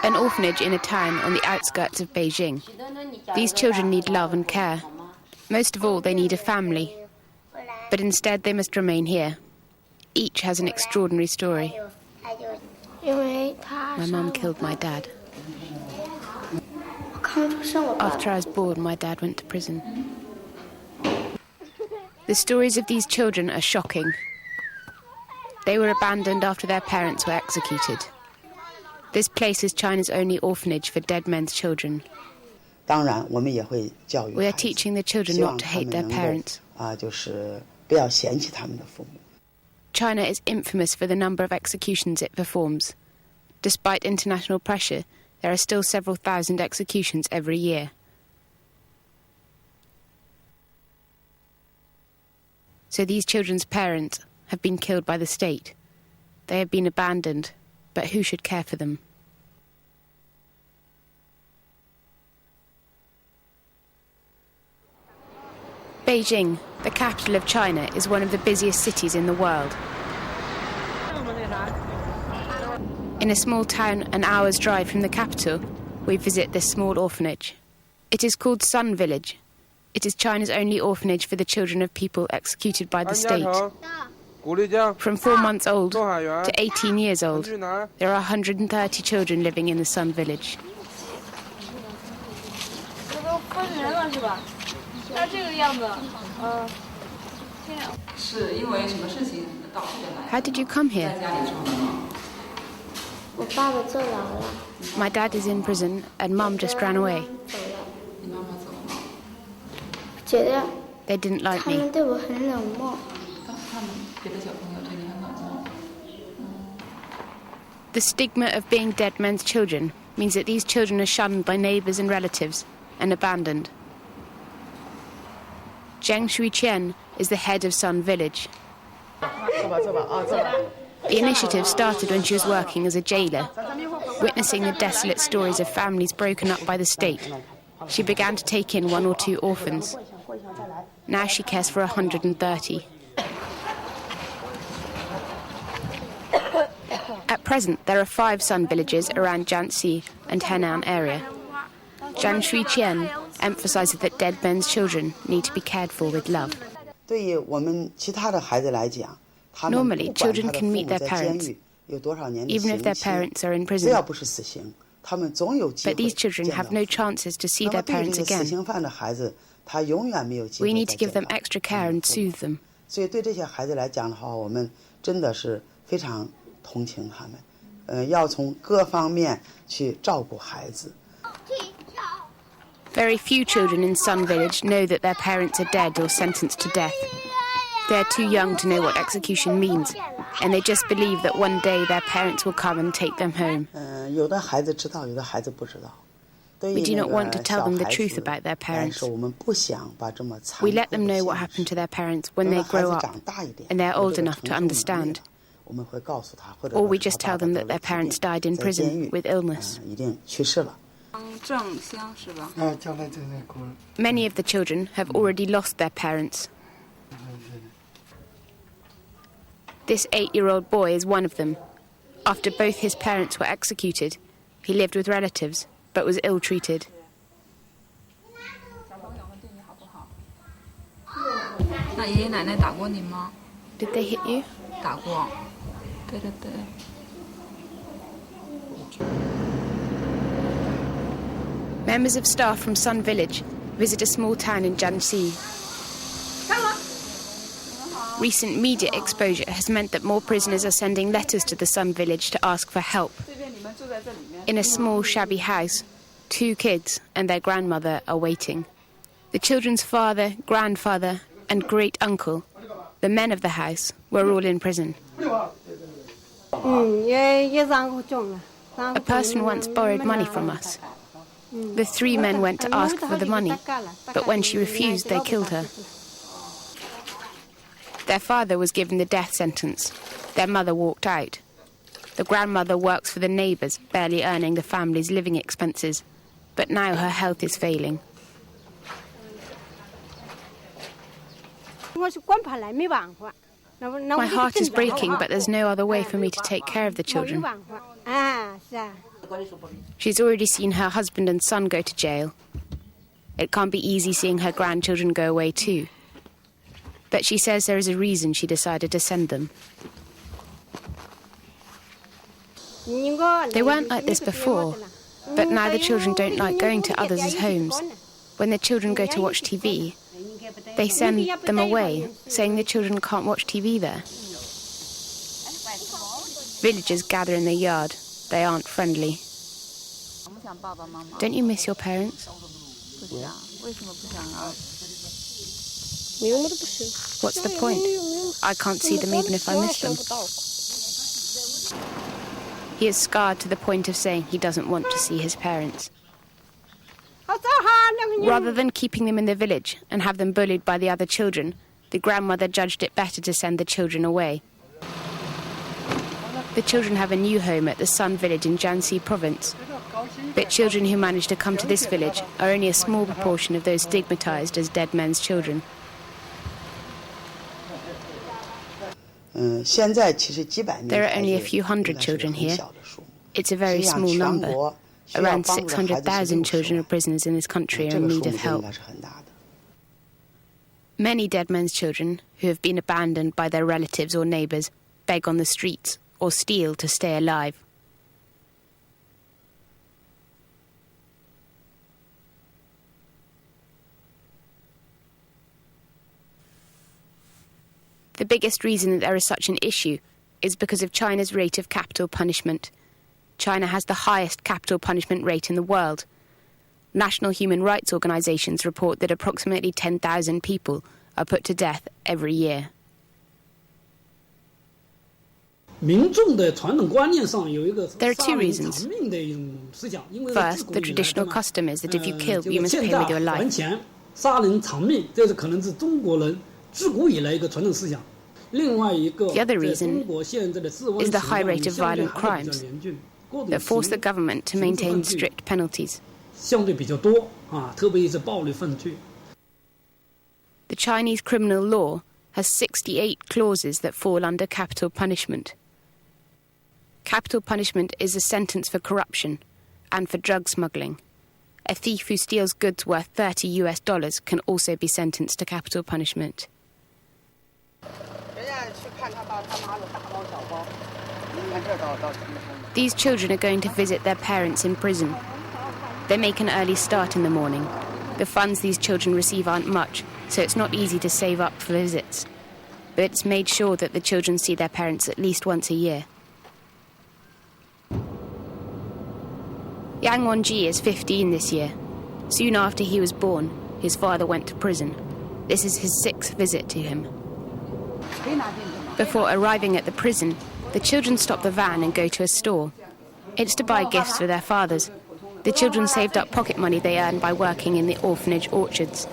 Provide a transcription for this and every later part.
an orphanage in a town on the outskirts of Beijing. These children need love and care. Most of all, they need a family. But instead, they must remain here. Each has an extraordinary story. My mum killed my dad. After I was born, my dad went to prison. The stories of these children are shocking. They were abandoned after their parents were executed. This place is China's only orphanage for dead men's children. We are teaching the children not to hate their parents. China is infamous for the number of executions it performs. Despite international pressure, there are still several thousand executions every year. So these children's parents have been killed by the state. They have been abandoned, but who should care for them? Beijing, the capital of China, is one of the busiest cities in the world. In a small town an hour's drive from the capital, we visit this small orphanage. It is called Shunned Village. It is China's only orphanage for the children of people executed by the state. From 4 months old to 18 years old, there are 130 children living in the Shunned Village. How did you come here? My dad is in prison and Mum just ran away. They didn't like me. The stigma of being dead men's children means that these children are shunned by neighbours and relatives and abandoned. Zhang Shuiqian is the head of Shunned Village. The initiative started when she was working as a jailer. Witnessing the desolate stories of families broken up by the state, she began to take in 1 or 2 orphans. Now she cares for 130. At present, there are 5 Shunned villages around Jiangxi and Henan area. Zhang Shuiqian emphasises that dead men's children need to be cared for with love. Normally, children can meet their parents, even if their parents are in prison. But these children have no chances to see their parents again. We need to give them extra care and soothe them. Very few children in Shunned Village know that their parents are dead or sentenced to death. They're too young to know what execution means, and they just believe that one day their parents will come and take them home. We do not want to tell them the truth about their parents. We let them know what happened to their parents when they grow up and they're old enough to understand. Or we just tell them that their parents died in prison with illness. Many of the children have already lost their parents. This 8-year-old boy is one of them. After both his parents were executed, he lived with relatives, but was ill-treated. Did they hit you? Members of staff from Shunned Village visit a small town in Jiangxi. Recent media exposure has meant that more prisoners are sending letters to the Shunned Village to ask for help. In a small, shabby house, 2 kids and their grandmother are waiting. The children's father, grandfather and great-uncle, the men of the house, were all in prison. A person once borrowed money from us. The 3 men went to ask for the money, but when she refused, they killed her. Their father was given the death sentence. Their mother walked out. The grandmother works for the neighbours, barely earning the family's living expenses. But now her health is failing. My heart is breaking, but there's no other way for me to take care of the children. She's already seen her husband and son go to jail. It can't be easy seeing her grandchildren go away too. But she says there is a reason she decided to send them. They weren't like this before, but now the children don't like going to others' homes. When the children go to watch TV, they send them away, saying the children can't watch TV there. Villagers gather in the yard. They aren't friendly. Don't you miss your parents? What's the point? I can't see them even if I miss them. He is scarred to the point of saying he doesn't want to see his parents. Rather than keeping them in the village and have them bullied by the other children, the grandmother judged it better to send the children away. The children have a new home at the Shunned village in Jiangxi province. But children who manage to come to this village are only a small proportion of those stigmatised as dead men's children. There are only a few hundred children here. It's a very small number. Around 600,000 children of prisoners in this country are in need of help. Many dead men's children, who have been abandoned by their relatives or neighbours, beg on the streets or steal to stay alive. The biggest reason that there is such an issue is because of China's rate of capital punishment. China has the highest capital punishment rate in the world. National human rights organisations report that approximately 10,000 people are put to death every year. There are two reasons. First, the traditional custom is that if you kill, you must pay with your life. The other reason is the high rate of violent crimes that force the government to maintain strict penalties. The Chinese criminal law has 68 clauses that fall under capital punishment. Capital punishment is a sentence for corruption and for drug smuggling. A thief who steals goods worth $30 can also be sentenced to capital punishment. These children are going to visit their parents in prison. They make an early start in the morning. The funds these children receive aren't much, so it's not easy to save up for visits. But it's made sure that the children see their parents at least once a year. Yang Wenji is 15 this year. Soon after he was born, his father went to prison. This is his 6th visit to him. Before arriving at the prison, the children stop the van and go to a store. It's to buy gifts for their fathers. The children saved up pocket money they earned by working in the orphanage orchards.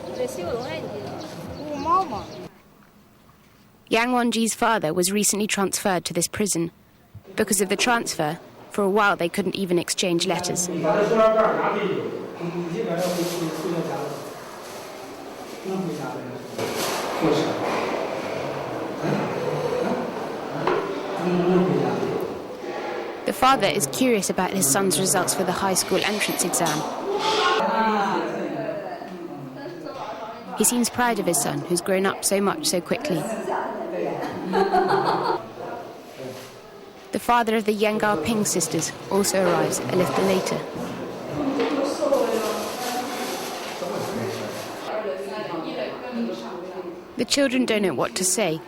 Yang Wenji's father was recently transferred to this prison. Because of the transfer, for a while they couldn't even exchange letters. The father is curious about his son's results for the high school entrance exam. He seems proud of his son, who's grown up so much so quickly. The father of the Yang Ping sisters also arrives a little later. The children don't know what to say.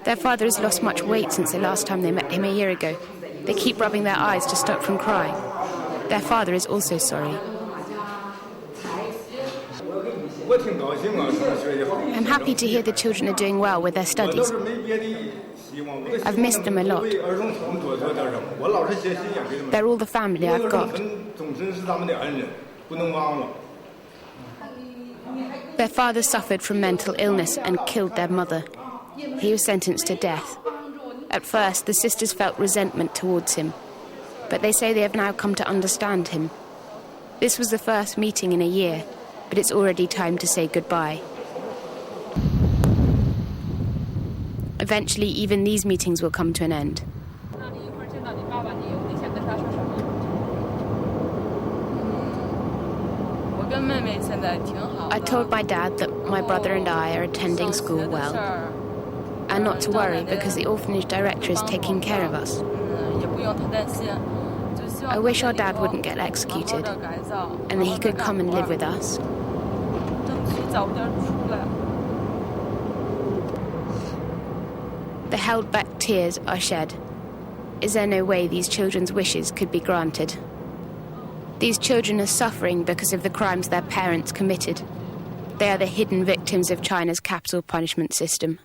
Their father has lost much weight since the last time they met him a year ago. They keep rubbing their eyes to stop from crying. Their father is also sorry. I'm happy to hear the children are doing well with their studies. I've missed them a lot. They're all the family I've got. Their father suffered from mental illness and killed their mother. He was sentenced to death. At first, the sisters felt resentment towards him, but they say they have now come to understand him. This was the first meeting in a year, but it's already time to say goodbye. Eventually, even these meetings will come to an end. I told my dad that my brother and I are attending school well, and not to worry because the orphanage director is taking care of us. I wish our dad wouldn't get executed, and that he could come and live with us. The held-back tears are shed. Is there no way these children's wishes could be granted? These children are suffering because of the crimes their parents committed. They are the hidden victims of China's capital punishment system.